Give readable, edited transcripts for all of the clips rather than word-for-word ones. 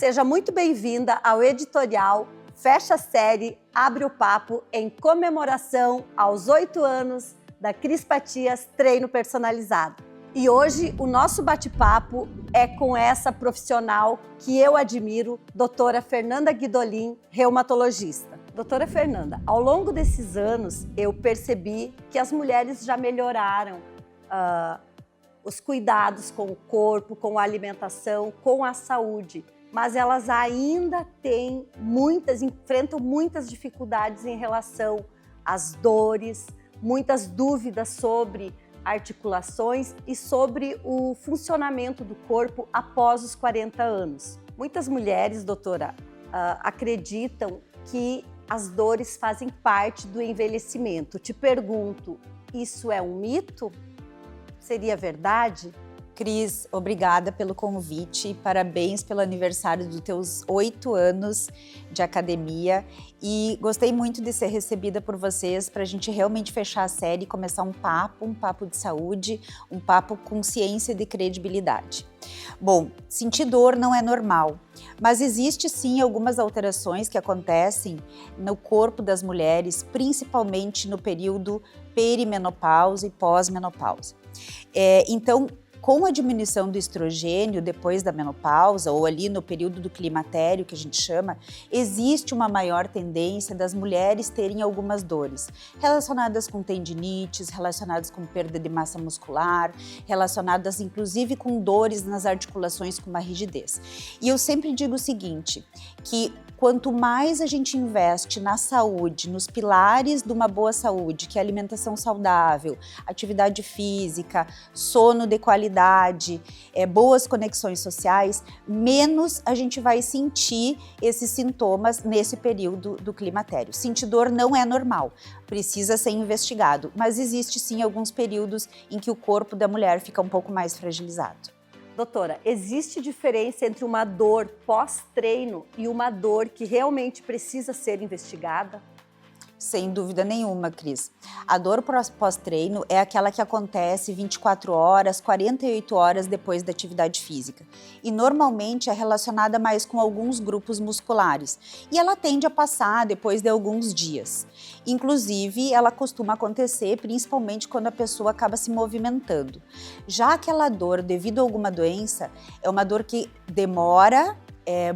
Seja muito bem-vinda ao editorial Fecha a Série, Abre o Papo em comemoração aos 8 anos da Cris Patias Treino Personalizado. E hoje o nosso bate-papo é com essa profissional que eu admiro, doutora Fernanda Guidolin, reumatologista. Doutora Fernanda, ao longo desses anos eu percebi que as mulheres já melhoraram os cuidados com o corpo, com a alimentação, com a saúde, mas elas ainda enfrentam muitas dificuldades em relação às dores, muitas dúvidas sobre articulações e sobre o funcionamento do corpo após os 40 anos. Muitas mulheres, doutora, acreditam que as dores fazem parte do envelhecimento. Te pergunto, isso é um mito? Seria verdade? Cris, obrigada pelo convite, parabéns pelo aniversário dos teus 8 anos de academia e gostei muito de ser recebida por vocês para a gente realmente fechar a série e começar um papo de saúde, um papo com ciência e de credibilidade. Bom, sentir dor não é normal, mas existe sim algumas alterações que acontecem no corpo das mulheres, principalmente no período perimenopausa e pós-menopausa. Então, com a diminuição do estrogênio depois da menopausa ou ali no período do climatério, que a gente chama, existe uma maior tendência das mulheres terem algumas dores relacionadas com tendinites, relacionadas com perda de massa muscular, relacionadas inclusive com dores nas articulações com uma rigidez. E eu sempre digo o seguinte, que quanto mais a gente investe na saúde, nos pilares de uma boa saúde, que é alimentação saudável, atividade física, sono de qualidade, boas conexões sociais, menos a gente vai sentir esses sintomas nesse período do climatério. Sentir dor não é normal, precisa ser investigado, mas existe sim alguns períodos em que o corpo da mulher fica um pouco mais fragilizado. Doutora, existe diferença entre uma dor pós-treino e uma dor que realmente precisa ser investigada? Sem dúvida nenhuma, Cris. A dor pós-treino é aquela que acontece 24 horas, 48 horas depois da atividade física. E normalmente é relacionada mais com alguns grupos musculares. E ela tende a passar depois de alguns dias. Inclusive, ela costuma acontecer principalmente quando a pessoa acaba se movimentando. Já aquela dor devido a alguma doença, é uma dor que demora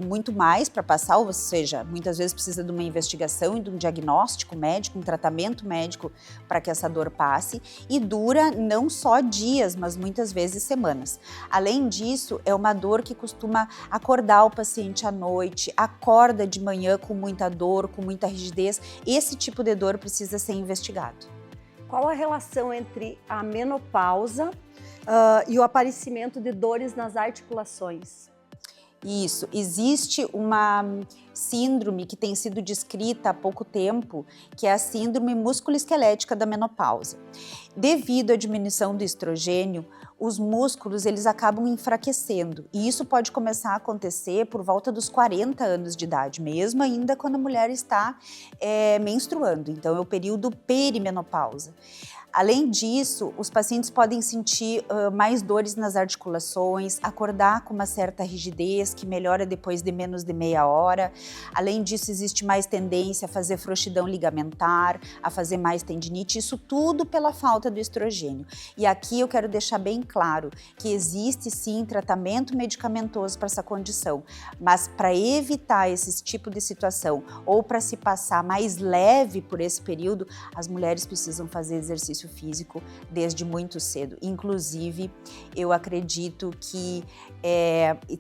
muito mais para passar, ou seja, muitas vezes precisa de uma investigação e de um diagnóstico médico, um tratamento médico para que essa dor passe e dura não só dias, mas muitas vezes semanas. Além disso, é uma dor que costuma acordar o paciente à noite, acorda de manhã com muita dor, com muita rigidez. Esse tipo de dor precisa ser investigado. Qual a relação entre a menopausa e o aparecimento de dores nas articulações? Isso, existe uma síndrome que tem sido descrita há pouco tempo, que é a síndrome musculoesquelética da menopausa. Devido à diminuição do estrogênio, os músculos eles acabam enfraquecendo e isso pode começar a acontecer por volta dos 40 anos de idade, mesmo ainda quando a mulher está menstruando, então é o período perimenopausa. Além disso, os pacientes podem sentir mais dores nas articulações, acordar com uma certa rigidez que melhora depois de menos de meia hora. Além disso, existe mais tendência a fazer frouxidão ligamentar, a fazer mais tendinite, isso tudo pela falta do estrogênio. E aqui eu quero deixar bem claro que existe sim tratamento medicamentoso para essa condição, mas para evitar esse tipo de situação ou para se passar mais leve por esse período, as mulheres precisam fazer exercício físico desde muito cedo. Inclusive, eu acredito que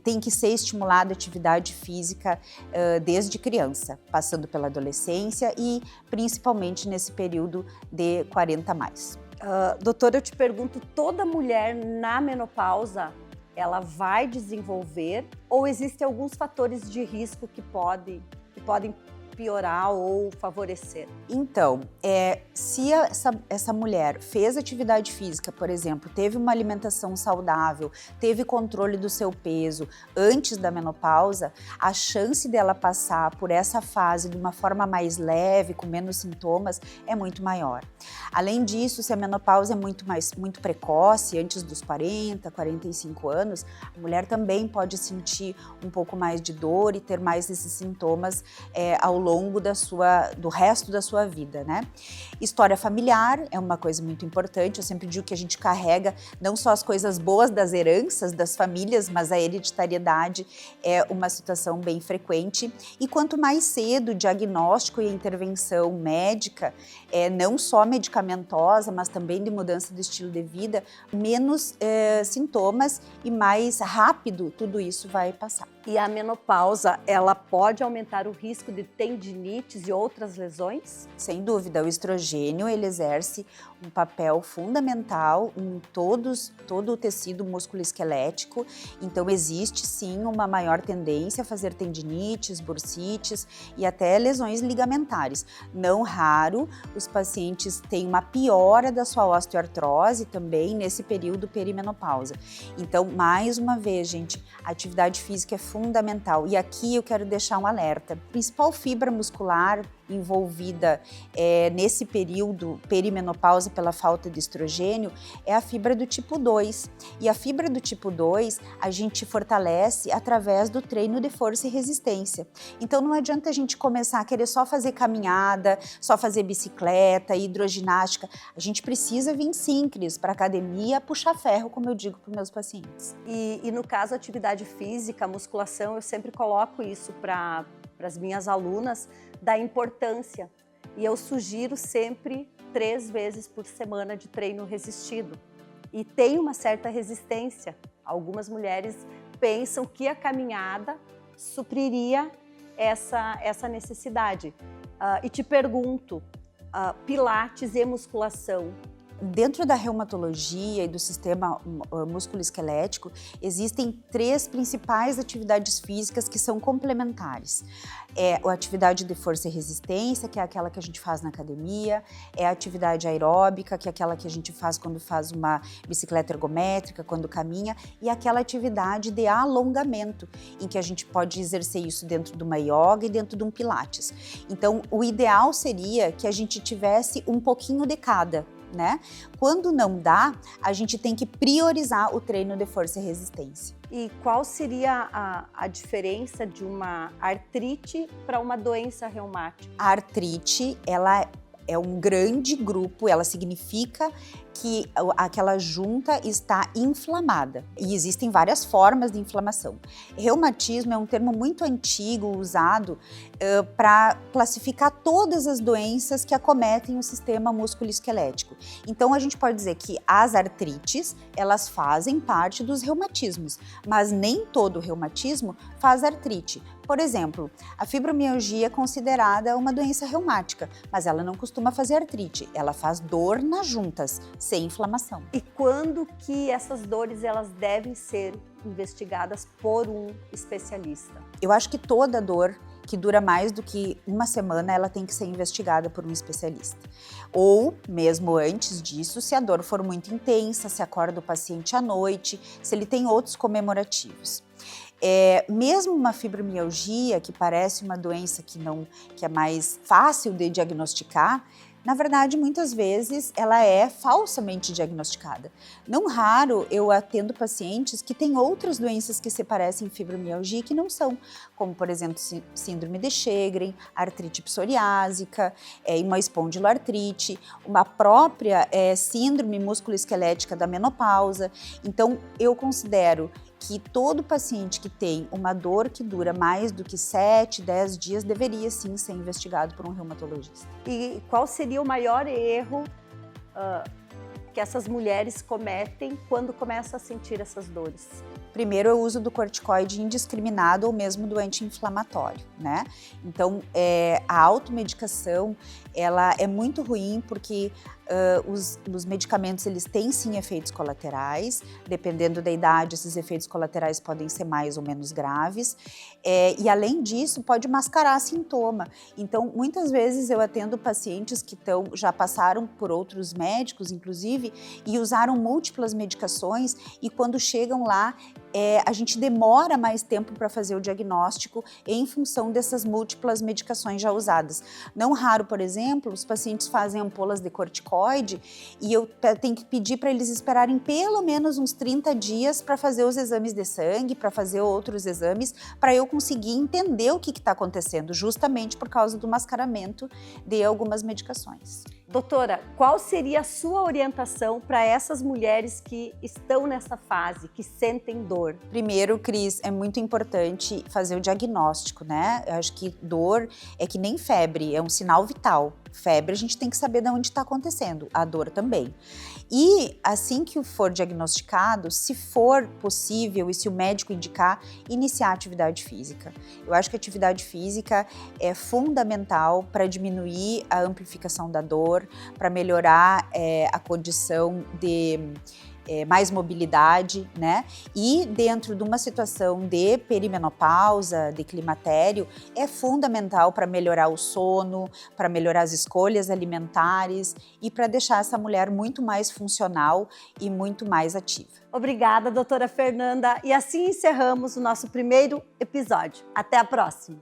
tem que ser estimulada a atividade física desde criança, passando pela adolescência e principalmente nesse período de 40 a mais. Doutora, eu te pergunto, toda mulher na menopausa, ela vai desenvolver ou existem alguns fatores de risco que podem piorar ou favorecer? Então, se essa mulher fez atividade física, por exemplo, teve uma alimentação saudável, teve controle do seu peso antes da menopausa, a chance dela passar por essa fase de uma forma mais leve, com menos sintomas, é muito maior. Além disso, se a menopausa é muito precoce, antes dos 40, 45 anos, a mulher também pode sentir um pouco mais de dor e ter mais esses sintomas ao longo do resto da sua vida, né? História familiar é uma coisa muito importante. Eu sempre digo que a gente carrega não só as coisas boas das heranças das famílias, mas a hereditariedade é uma situação bem frequente. E quanto mais cedo o diagnóstico e a intervenção médica, não só medicamentosa, mas também de mudança do estilo de vida, menos sintomas e mais rápido tudo isso vai passar. E a menopausa, ela pode aumentar o risco de tendinites e outras lesões? Sem dúvida, o estrogênio ele exerce um papel fundamental em todo o tecido músculo-esquelético, então existe sim uma maior tendência a fazer tendinites, bursites e até lesões ligamentares. Não raro, os pacientes têm uma piora da sua osteoartrose também nesse período perimenopausa. Então, mais uma vez, gente, a atividade física é fundamental. E aqui eu quero deixar um alerta. A principal fibra muscular envolvida nesse período perimenopausa pela falta de estrogênio é a fibra do tipo 2. E a fibra do tipo 2 a gente fortalece através do treino de força e resistência. Então não adianta a gente começar a querer só fazer caminhada, só fazer bicicleta, hidroginástica. A gente precisa vir sim, Cris, para academia puxar ferro, como eu digo para os meus pacientes. E no caso atividade física, musculação, eu sempre coloco isso para as minhas alunas, da importância. E eu sugiro sempre 3 vezes por semana de treino resistido. E tem uma certa resistência. Algumas mulheres pensam que a caminhada supriria essa necessidade. E te pergunto, pilates e musculação, dentro da reumatologia e do sistema músculo-esquelético, existem 3 principais atividades físicas que são complementares. É a atividade de força e resistência, que é aquela que a gente faz na academia, é a atividade aeróbica, que é aquela que a gente faz quando faz uma bicicleta ergométrica, quando caminha, e aquela atividade de alongamento, em que a gente pode exercer isso dentro de uma yoga e dentro de um pilates. Então, o ideal seria que a gente tivesse um pouquinho de cada, né? Quando não dá, a gente tem que priorizar o treino de força e resistência. E qual seria a diferença de uma artrite para uma doença reumática? A artrite, ela é um grande grupo, ela significa que aquela junta está inflamada. E existem várias formas de inflamação. Reumatismo é um termo muito antigo, usado para classificar todas as doenças que acometem o sistema músculo-esquelético. Então, a gente pode dizer que as artrites, elas fazem parte dos reumatismos, mas nem todo reumatismo faz artrite. Por exemplo, a fibromialgia é considerada uma doença reumática, mas ela não costuma fazer artrite, ela faz dor nas juntas, sem inflamação. E quando que essas dores elas devem ser investigadas por um especialista? Eu acho que toda dor que dura mais do que uma semana, ela tem que ser investigada por um especialista. Ou, mesmo antes disso, se a dor for muito intensa, se acorda o paciente à noite, se ele tem outros comemorativos. Mesmo uma fibromialgia, que parece uma doença que é mais fácil de diagnosticar, na verdade, muitas vezes ela é falsamente diagnosticada. Não raro eu atendo pacientes que têm outras doenças que se parecem em fibromialgia e que não são, como por exemplo síndrome de Sjögren, artrite psoriásica, uma espondiloartrite, uma própria síndrome musculoesquelética da menopausa. Então eu considero que todo paciente que tem uma dor que dura mais do que 7, 10 dias deveria sim ser investigado por um reumatologista. E qual seria o maior erro que essas mulheres cometem quando começam a sentir essas dores? Primeiro, é o uso do corticoide indiscriminado ou mesmo do anti-inflamatório, né? Então, a automedicação, ela é muito ruim porque os medicamentos, eles têm sim efeitos colaterais, dependendo da idade, esses efeitos colaterais podem ser mais ou menos graves, e além disso, pode mascarar sintoma. Então, muitas vezes eu atendo pacientes que já passaram por outros médicos, inclusive, e usaram múltiplas medicações, e quando chegam lá, a gente demora mais tempo para fazer o diagnóstico em função dessas múltiplas medicações já usadas. Não raro, por exemplo, os pacientes fazem ampolas de corticoide e eu tenho que pedir para eles esperarem pelo menos uns 30 dias para fazer os exames de sangue, para fazer outros exames, para eu conseguir entender o que está acontecendo, justamente por causa do mascaramento de algumas medicações. Doutora, qual seria a sua orientação para essas mulheres que estão nessa fase, que sentem dor? Primeiro, Cris, é muito importante fazer o diagnóstico, né? Eu acho que dor é que nem febre, é um sinal vital. Febre, a gente tem que saber de onde está acontecendo, a dor também. E assim que for diagnosticado, se for possível e se o médico indicar, iniciar a atividade física. Eu acho que a atividade física é fundamental para diminuir a amplificação da dor, para melhorar a condição de mais mobilidade, né? E dentro de uma situação de perimenopausa, de climatério, é fundamental para melhorar o sono, para melhorar as escolhas alimentares e para deixar essa mulher muito mais funcional e muito mais ativa. Obrigada, doutora Fernanda. E assim encerramos o nosso primeiro episódio. Até a próxima!